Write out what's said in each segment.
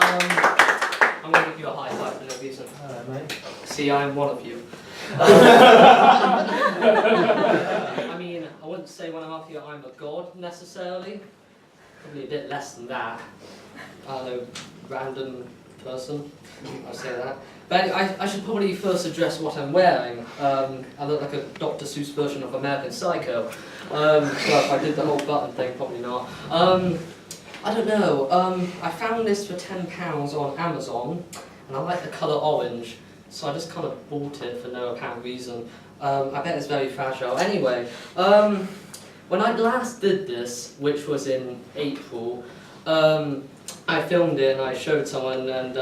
I'm going to give you a high five for no reason. Hello, mate. See, I'm one of you. I mean, I wouldn't say when I'm up here I'm a god necessarily. Probably a bit less than that. I don't know, random person, I'll say that. But I should probably first address what I'm wearing. I look like a Dr. Seuss version of American Psycho. So if I did the whole button thing, probably not. I don't know, I found this for £10 on Amazon, and I like the colour orange, so I just kind of bought it for no apparent reason. I bet it's very fragile. Anyway, when I last did this, which was in April, I filmed it and I showed someone, and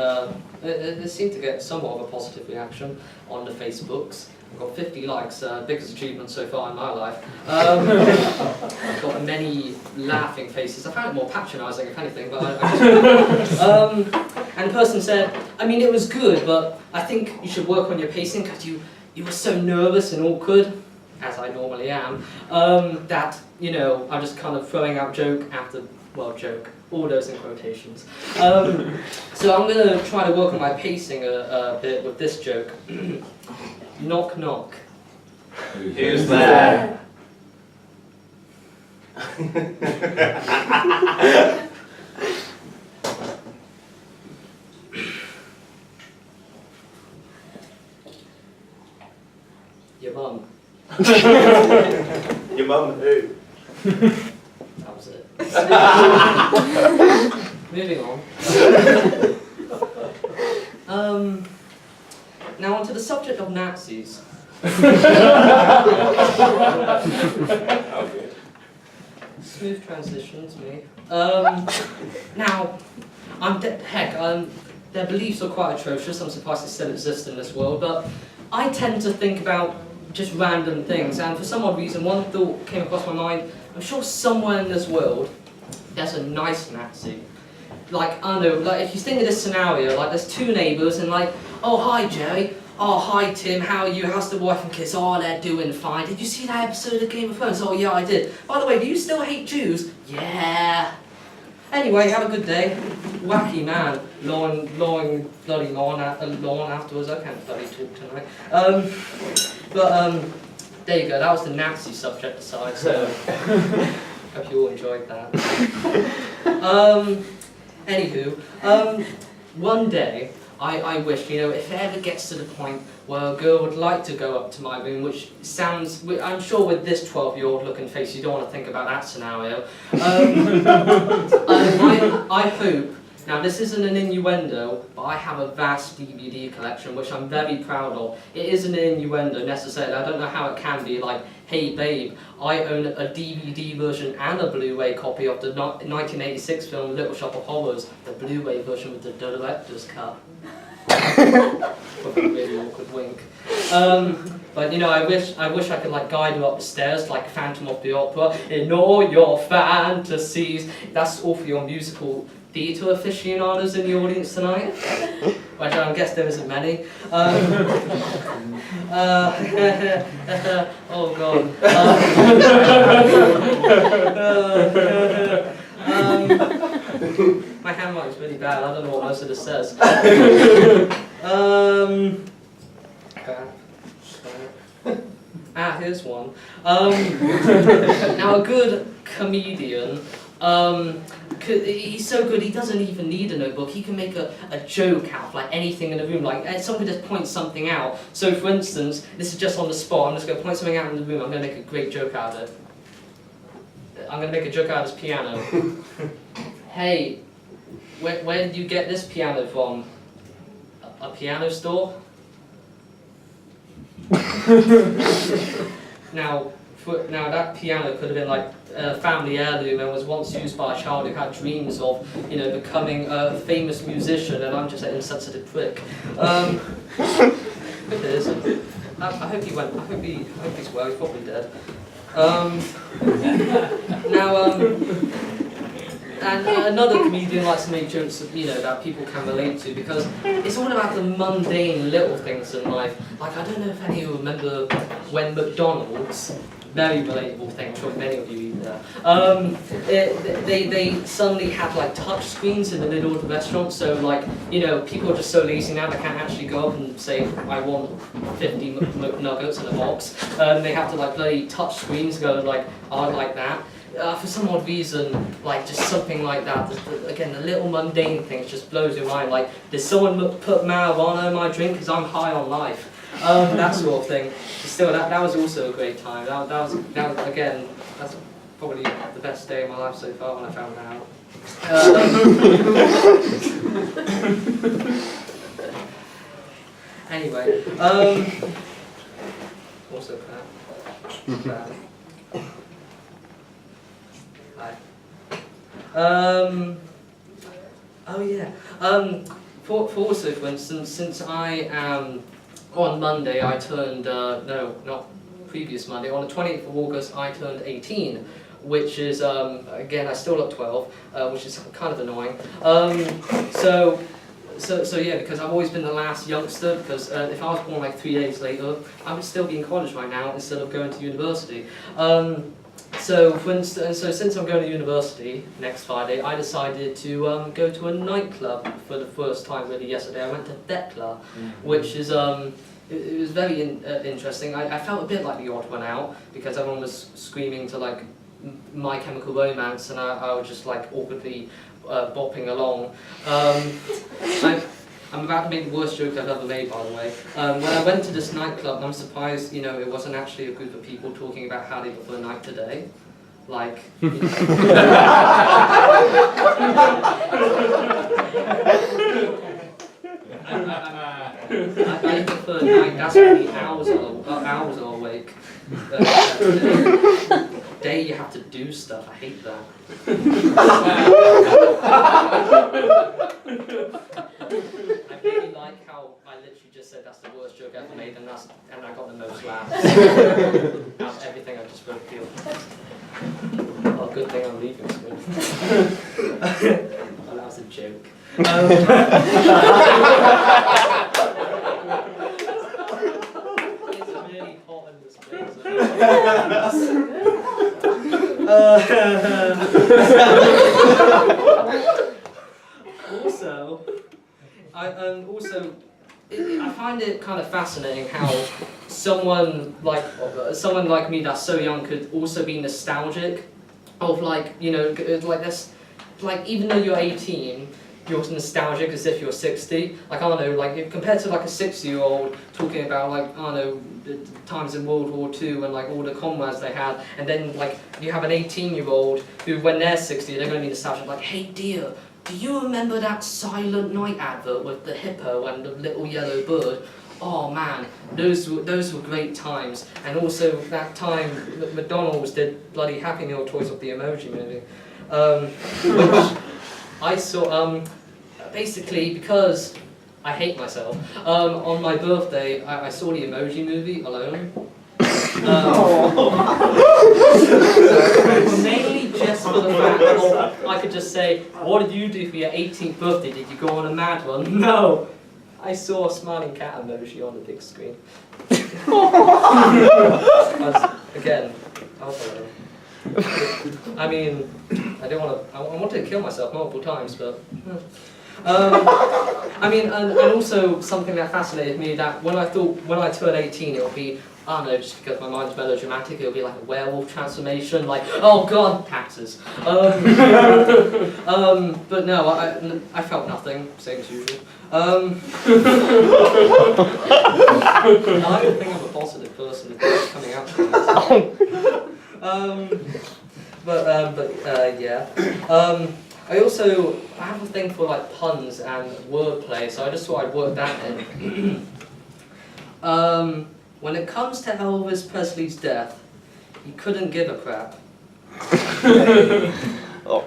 it seemed to get somewhat of a positive reaction on the Facebooks. I've got 50 likes, biggest achievement so far in my life. I've got many laughing faces. I found it more patronising, if anything, but and the person said, I mean, it was good, but I think you should work on your pacing because you were so nervous and awkward, as I normally am, that, you know, I'm just kind of throwing out joke after, well, joke. All those in quotations. So I'm going to try to work on my pacing a bit with this joke. Knock, knock. Who's there? Your mum. Your mum who? That was it. Moving on. Now onto the subject of Nazis. Smooth transitions, me. Now, their beliefs are quite atrocious. I'm surprised they still exist in this world, but I tend to think about just random things, and for some odd reason, one thought came across my mind. I'm sure somewhere in this world, there's a nice Nazi. Like, I don't know, like if you think of this scenario, like there's two neighbours and like, oh hi Jerry, oh hi Tim, how are you, how's the wife and kids, oh they're doing fine, did you see that episode of Game of Thrones, oh yeah I did, by the way do you still hate Jews, yeah, anyway have a good day, wacky man, blowing bloody lawn afterwards, I can't bloody talk tonight, there you go, that was the Nazi subject aside, so hope you all enjoyed that. Anywho, one day, I wish, you know, if it ever gets to the point where a girl would like to go up to my room, which sounds, I'm sure with this 12-year-old looking face, you don't want to think about that scenario. I hope, now this isn't an innuendo, but I have a vast DVD collection, which I'm very proud of. It isn't an innuendo necessarily, I don't know how it can be, like, hey babe, I own a DVD version and a Blu-ray copy of the 1986 film Little Shop of Horrors, the Blu-ray version with the director's cut. Probably a really awkward wink. But you know, I wish I could like guide you up the stairs like Phantom of the Opera in all your fantasies. That's all for your musical theatre aficionados in the audience tonight. Which I guess there isn't many. Oh god. My handwriting's really bad, I don't know what most of this says. Here's one. Now a good comedian, he's so good he doesn't even need a notebook, he can make a joke out of like anything in the room, like someone could just point something out. So for instance, this is just on the spot, I'm just going to point something out in the room, I'm going to make a great joke out of it. I'm going to make a joke out of this piano. Hey, where did you get this piano from? A piano store? Now that piano could have been like a family heirloom and was once used by a child who had dreams of, you know, becoming a famous musician, and I'm just an insensitive prick. It isn't. I hope he's well, he's probably dead. And another comedian likes to make jokes, you know, that people can relate to, because it's all about the mundane little things in life. Like, I don't know if any of you remember when McDonald's very relatable thing. I'm sure many of you eat there. They suddenly had like touch screens in the middle of the restaurant, so like, you know, people are just so lazy now they can't actually go up and say, I want 50 McNuggets in a box. They have to like bloody touch screens go like, oh, I like that. For some odd reason, like just something like that, again, the little mundane things just blows your mind. Like, did someone put marijuana in my drink because I'm high on life? That sort of thing. Still, that was also a great time. That was again, that's probably the best day of my life so far when I found that out. Anyway, also crap. Hi. Oh yeah. For also, for instance, since I am on Monday, I turned no, not previous Monday. On the 20th of August, I turned 18, which is again I still look 12, which is kind of annoying. So yeah, because I've always been the last youngster. Because if I was born like 3 days later, I would still be in college right now instead of going to university. So for instance, since I'm going to university next Friday, I decided to go to a nightclub for the first time really yesterday. I went to Thekla, which is it was very interesting. I felt a bit like the odd one out because everyone was screaming to like My Chemical Romance, and I was just like awkwardly bopping along. I'm about to make the worst joke I've ever made, by the way. When I went to this nightclub, I'm surprised, you know, it wasn't actually a group of people talking about how they prefer night to day. Like, you know. I prefer night, that's when the hours are awake. Day you have to do stuff, I hate that. I really like how I literally just said that's the worst joke ever made, and I got the most laughs out of everything I just spoke to. Oh, good thing I'm leaving school. Oh, that was a joke. It's really hot in this place. I find it kind of fascinating how someone like me that's so young could also be nostalgic of like, you know, like this, like even though you're 18, you're nostalgic as if you're 60. Like, I don't know, like compared to like a 60-year-old talking about like, I don't know, the times in World War II and like all the comrades they had, and then like you have an 18-year-old who, when they're 60, they're going to be nostalgic, like, hey dear, do you remember that Silent Night advert with the hippo and the little yellow bird? Oh man, those were great times. And also that time McDonald's did bloody Happy Meal toys of the Emoji Movie, which I saw. Basically, because I hate myself, on my birthday I saw the Emoji Movie alone. Mainly just for the fact that I could just say, what did you do for your 18th birthday? Did you go on a mad one? No! I saw a smiling cat emoji on the big screen. Again, alcohol. I mean, I wanted to kill myself multiple times, but... I mean, and also something that fascinated me, that when I turn 18 it'll be, I don't know, just because my mind's melodramatic, it'll be like a werewolf transformation, like, oh god, taxes. But no, I felt nothing, same as usual. I like to think I'm a positive person, it's coming out to me. Yeah. I have a thing for like puns and wordplay, so I just thought I'd work that in. When it comes to Elvis Presley's death, he couldn't give a crap. God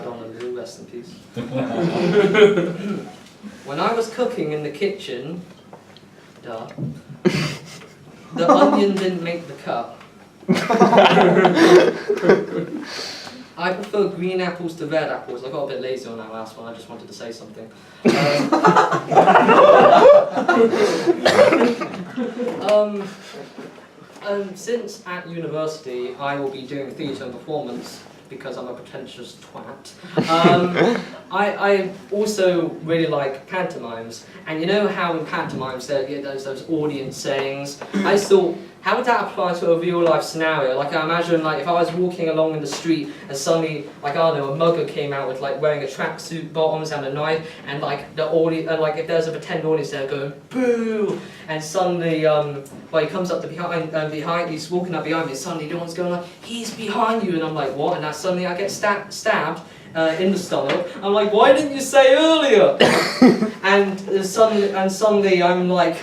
on the rest in peace. When I was cooking in the kitchen, the onion didn't make the cut. I prefer green apples to red apples. I got a bit lazy on that last one, I just wanted to say something. since at university I will be doing theatre and performance because I'm a pretentious twat, I also really like pantomimes. And you know how in pantomimes there get those audience sayings? I thought, how would that apply to a real life scenario? Like I imagine like if I was walking along in the street and suddenly like I don't know, a mugger came out with like wearing a tracksuit bottoms and a knife, and like the audience, like if there's a pretend audience there going boo, and suddenly he comes up to behind, he's walking up behind me, and suddenly no one's going like, he's behind you, and I'm like, what? And now suddenly I get stabbed in the stomach. I'm like, why didn't you say earlier? and suddenly I'm like,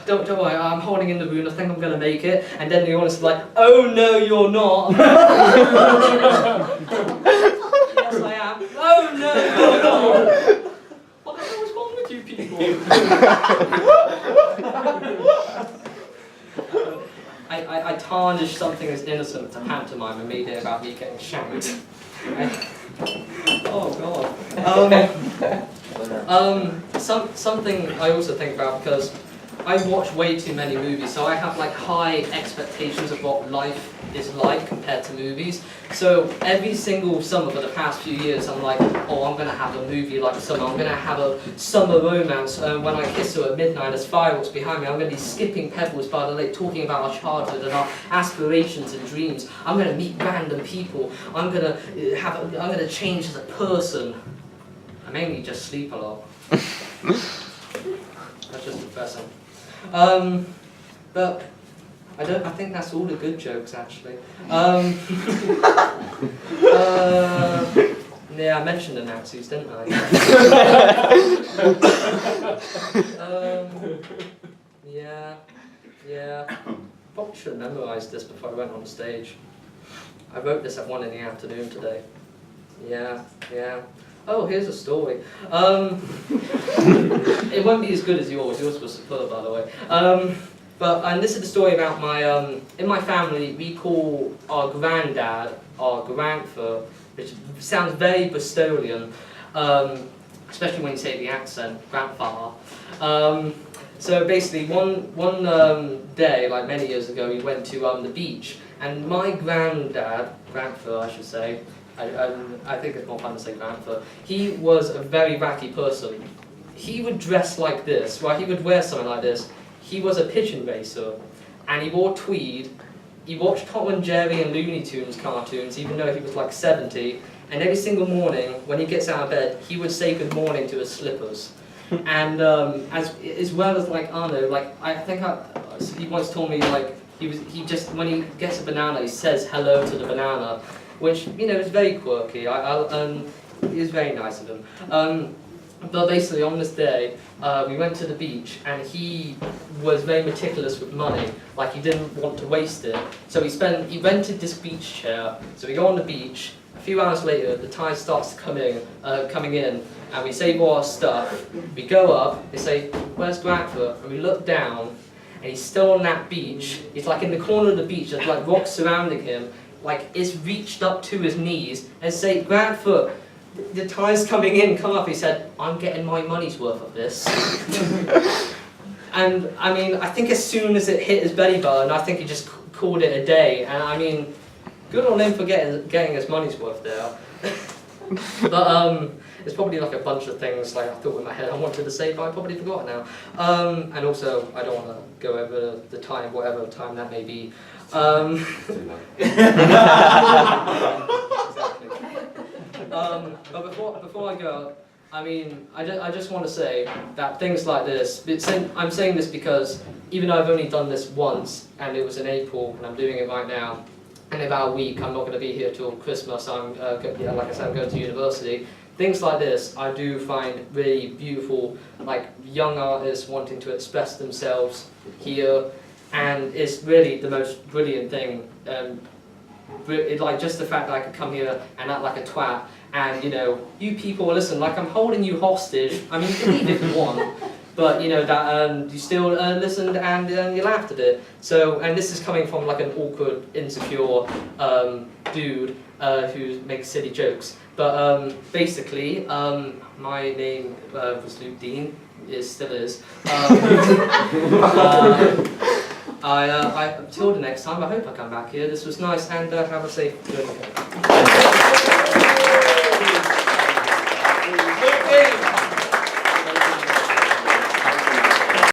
don't worry, I'm holding in the wound, I think I'm going to make it. And then the audience is like, oh no, you're not. Yes, I am. Oh no, you're not. What the hell is wrong with you people? I tarnished something as innocent to pantomime and made it about me getting shanked. Oh god. Something I also think about, because I watch way too many movies, so I have like high expectations of what life is like compared to movies. So every single summer for the past few years, I'm like, oh, I'm gonna have a movie like summer. I'm gonna have a summer romance. When I kiss her at midnight, there's fireworks behind me. I'm gonna be skipping pebbles by the lake, talking about our childhood and our aspirations and dreams. I'm gonna meet random people. I'm gonna change as a person. I mainly just sleep a lot. That's just depressing. But I think that's all the good jokes actually. Yeah, I mentioned the Nazis, didn't I? Yeah. Probably should have memorised this before I went on stage. I wrote this at 1 in the afternoon today. Yeah. Oh, here's a story. It won't be as good as yours. Yours was superb, by the way. And this is the story about in my family, we call our granddad our grandfather, which sounds very Bristolian, especially when you say the accent, grandfather. So basically, one day, like many years ago, we went to the beach, and my grandfather, I should say, I think it's more fun to say grandfather, he was a very wacky person. He would dress like this, right? He would wear something like this. He was a pigeon racer, and he wore tweed. He watched Tom and Jerry and Looney Tunes cartoons, even though he was like 70. And every single morning, when he gets out of bed, he would say good morning to his slippers. And as well as like Arno, like he once told me like he just when he gets a banana, he says hello to the banana, which is very quirky. It is very nice of him. But basically, on this day, we went to the beach, and he was very meticulous with money. Like, he didn't want to waste it. So he rented this beach chair. So we go on the beach. A few hours later, the tide starts coming in, and we save all our stuff. We go up. They say, "Where's Bradford?" And we look down, and he's still on that beach. He's like in the corner of the beach. There's like rocks surrounding him. Like, it's reached up to his knees, and say, "Bradford, the tide's coming in, come up." He said, "I'm getting my money's worth of this." And I mean, I think as soon as it hit his belly button, I think he just called it a day. And I mean, good on him for getting his money's worth there. But it's probably like a bunch of things like I thought in my head I wanted to say, but I probably forgot now. And also, I don't want to go over the time, whatever time that may be. But before I go, I mean, I just want to say that things like this, I'm saying this because even though I've only done this once, and it was in April, and I'm doing it right now, in about a week, I'm not going to be here till Christmas, like I said, I'm going to university. Things like this, I do find really beautiful, like young artists wanting to express themselves here, and it's really the most brilliant thing. Like just the fact that I could come here and act like a twat, and you people listen, like I'm holding you hostage. I mean, you can leave if you want, but that you still listened and you laughed at it. So, and this is coming from like an awkward, insecure dude who makes silly jokes. But basically, my name was Luke Dean. It still is. Until the next time, I hope I come back here. This was nice, and have a safe journey.